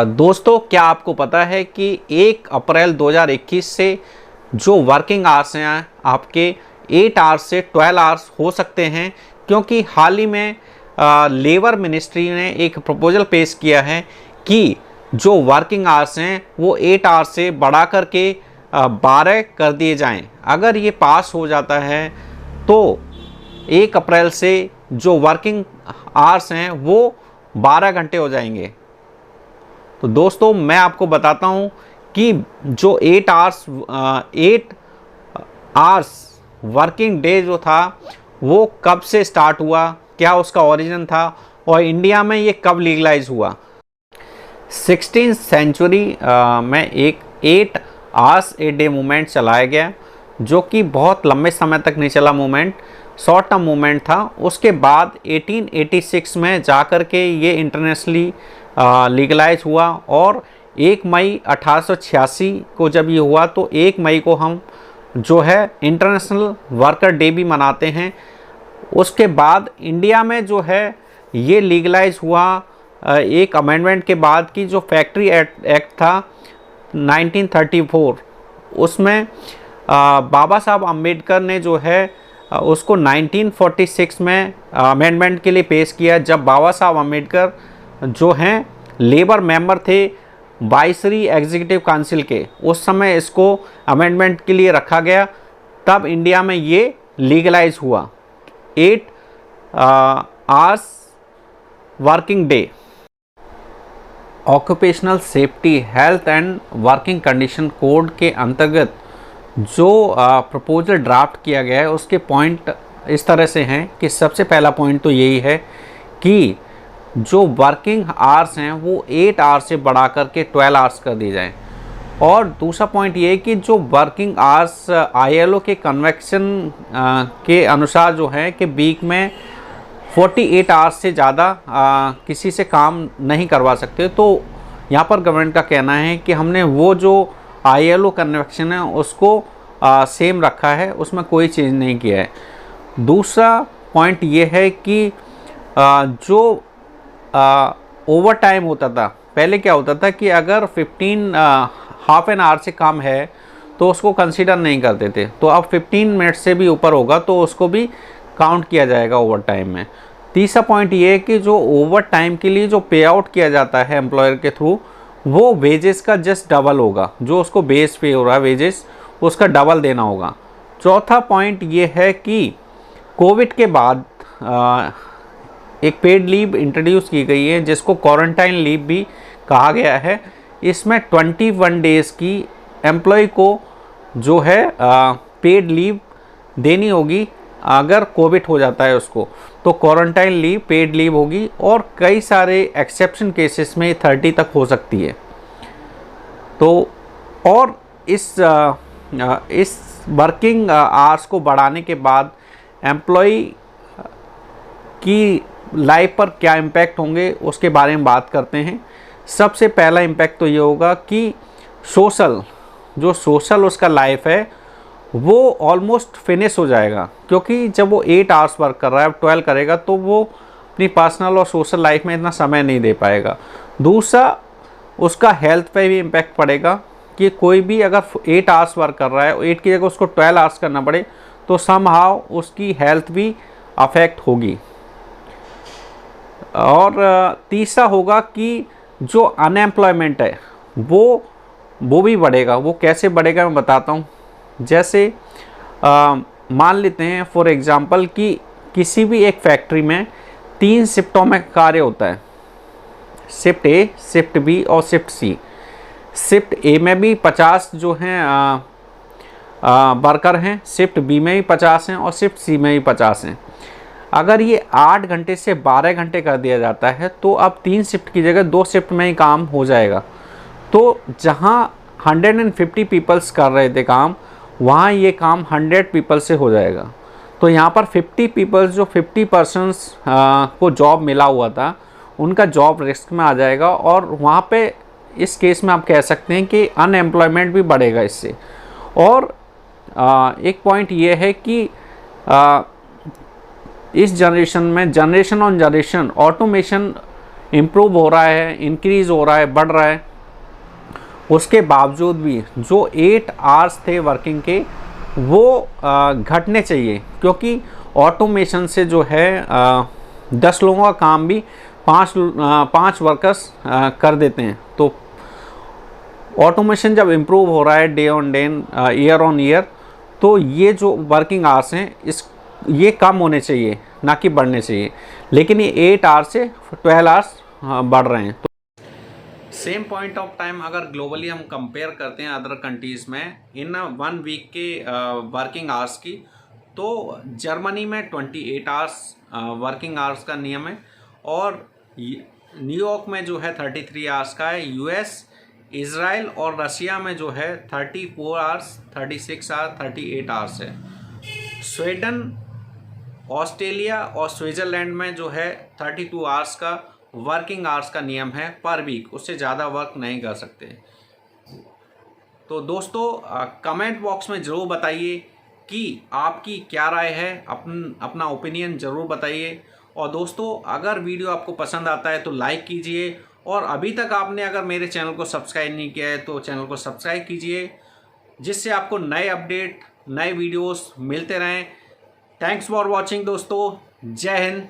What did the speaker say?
दोस्तों, क्या आपको पता है कि 1 अप्रैल 2021 से जो वर्किंग आवर्स हैं आपके 8 आवर्स से 12 आवर्स हो सकते हैं, क्योंकि हाल ही में लेबर मिनिस्ट्री ने एक प्रपोजल पेश किया है कि जो वर्किंग आवर्स हैं वो 8 आवर्स से बढ़ा करके 12 कर दिए जाएं। अगर ये पास हो जाता है तो 1 अप्रैल से जो वर्किंग आवर्स हैं वो 12 घंटे हो जाएंगे। तो दोस्तों, मैं आपको बताता हूं कि जो 8 आवर्स वर्किंग डे जो था वो कब से स्टार्ट हुआ, क्या उसका ओरिजिन था और इंडिया में ये कब लीगलाइज हुआ। 16th सेंचुरी में एक 8 आवर्स ए डे मूवमेंट चलाया गया, जो कि बहुत लंबे समय तक नहीं चला मूवमेंट, शॉर्ट टर्म मूवमेंट था। उसके बाद 1886 में जाकर के ये इंटरनेशनली लीगलाइज हुआ और 1 मई 1886 को जब ये हुआ तो 1 मई को हम जो है इंटरनेशनल वर्कर डे भी मनाते हैं। उसके बाद इंडिया में जो है ये लीगलाइज हुआ एक अमेंडमेंट के बाद की जो फैक्ट्री एक्ट था 1934, उसमें बाबा साहब अम्बेडकर ने जो है उसको 1946 में अमेंडमेंट के लिए पेश किया, जब बाबा साहब अम्बेडकर जो हैं लेबर मेंबर थे वाइसरी एग्जीक्यूटिव काउंसिल के। उस समय इसको अमेंडमेंट के लिए रखा गया, तब इंडिया में ये लीगलाइज हुआ 8 hours working day. Occupational safety health and working condition code के अंतर्गत जो प्रपोजल ड्राफ्ट किया गया है उसके पॉइंट इस तरह से हैं कि सबसे पहला पॉइंट तो यही है कि जो वर्किंग आवर्स हैं वो 8 आवर्स से बढ़ा करके 12 आवर्स कर दिए जाएं। और दूसरा पॉइंट ये है कि जो वर्किंग आवर्स ILO के कन्वेंशन के अनुसार जो है कि वीक में 48 आवर्स से ज़्यादा किसी से काम नहीं करवा सकते। तो यहाँ पर गवर्नमेंट का कहना है कि हमने वो जो ILO कन्वेंशन है उसको सेम रखा है, उसमें कोई चेंज नहीं किया है। दूसरा पॉइंट ये है कि जो ओवर टाइम होता था, पहले क्या होता था कि अगर 15 हाफ एन आवर से कम है तो उसको कंसीडर नहीं करते थे, तो अब 15 मिनट से भी ऊपर होगा तो उसको भी काउंट किया जाएगा ओवर टाइम में। तीसरा पॉइंट ये है कि जो ओवर टाइम के लिए जो पे आउट किया जाता है एम्प्लॉयर के थ्रू, वो वेजेस का जस्ट डबल होगा, जो उसको बेस पे हो रहा है वेजेस उसका डबल देना होगा। चौथा पॉइंट ये है कि कोविड के बाद एक पेड लीव इंट्रोड्यूस की गई है जिसको क्वारंटाइन लीव भी कहा गया है। इसमें 21 डेज़ की एम्प्लॉय को जो है पेड लीव देनी होगी। अगर कोविड हो जाता है उसको तो क्वारंटाइन लीव पेड लीव होगी, और कई सारे एक्सेप्शन केसेस में 30 तक हो सकती है। तो और इस वर्किंग आवर्स को बढ़ाने के बाद एम्प्लॉय की लाइफ पर क्या इम्पैक्ट होंगे उसके बारे में बात करते हैं। सबसे पहला इम्पैक्ट तो ये होगा कि सोशल उसका लाइफ है वो ऑलमोस्ट फिनिश हो जाएगा, क्योंकि जब वो 8 आवर्स वर्क कर रहा है, अब 12 करेगा तो वो अपनी पर्सनल और सोशल लाइफ में इतना समय नहीं दे पाएगा। दूसरा, उसका हेल्थ पे भी इम्पैक्ट पड़ेगा कि कोई भी अगर 8 आवर्स वर्क कर रहा है, 8 की जगह उसको 12 आवर्स करना पड़े तो समहाउ उसकी हेल्थ भी अफेक्ट होगी। और तीसरा होगा कि जो अनएम्प्लॉयमेंट है वो भी बढ़ेगा। वो कैसे बढ़ेगा मैं बताता हूँ। जैसे मान लेते हैं फॉर एग्जांपल कि किसी भी एक फैक्ट्री में 3 शिफ्टों में कार्य होता है, शिफ्ट ए, शिफ्ट बी और शिफ्ट सी। शिफ्ट ए में भी 50 जो हैं वर्कर हैं, शिफ्ट बी में भी 50 हैं और शिफ्ट सी में भी 50 हैं। अगर ये 8 घंटे से 12 घंटे कर दिया जाता है तो अब 3 शिफ्ट की जगह 2 शिफ्ट में ही काम हो जाएगा। तो जहाँ 150 पीपल्स कर रहे थे काम, वहाँ ये काम 100 पीपल से हो जाएगा। तो यहाँ पर 50 पीपल्स जो 50 पर्सन्स को जॉब मिला हुआ था उनका जॉब रिस्क में आ जाएगा, और वहाँ पे इस केस में आप कह सकते हैं कि अनएम्प्लॉयमेंट भी बढ़ेगा इससे। और एक पॉइंट ये है कि इस जनरेशन में generation on generation automation improve हो रहा है, इंक्रीज़ हो रहा है, बढ़ रहा है। उसके बावजूद भी जो 8 आवर्स थे वर्किंग के वो घटने चाहिए, क्योंकि ऑटोमेशन से जो है 10 लोगों का काम भी 5 वर्कर्स कर देते हैं। तो ऑटोमेशन जब इम्प्रूव हो रहा है day on day, year on year, तो ये जो वर्किंग आवर्स हैं ये कम होने चाहिए, ना कि बढ़ने चाहिए। लेकिन ये 8 आवर्स से 12 आवर्स बढ़ रहे हैं। तो सेम पॉइंट ऑफ टाइम अगर ग्लोबली हम कंपेयर करते हैं अदर कंट्रीज़ में इन 1 वीक के वर्किंग आवर्स की, तो जर्मनी में 28 आवर्स वर्किंग आवर्स का नियम है, और न्यूयॉर्क में जो है 33 आवर्स का है। यूएस, इज़राइल और रशिया में जो है 34 आवर्स, 36 आवर्स, 38 आवर्स है। स्वीडन, ऑस्ट्रेलिया और स्विट्ज़रलैंड में जो है 32 आवर्स का वर्किंग आवर्स का नियम है पर वीक, उससे ज़्यादा वर्क नहीं कर सकते। तो दोस्तों कमेंट बॉक्स में ज़रूर बताइए कि आपकी क्या राय है, अपना ओपिनियन ज़रूर बताइए। और दोस्तों अगर वीडियो आपको पसंद आता है तो लाइक कीजिए, और अभी तक आपने अगर मेरे चैनल को सब्सक्राइब नहीं किया है तो चैनल को सब्सक्राइब कीजिए, जिससे आपको नए अपडेट, नए वीडियोस मिलते रहें। थैंक्स फॉर वॉचिंग दोस्तों। जय हिंद।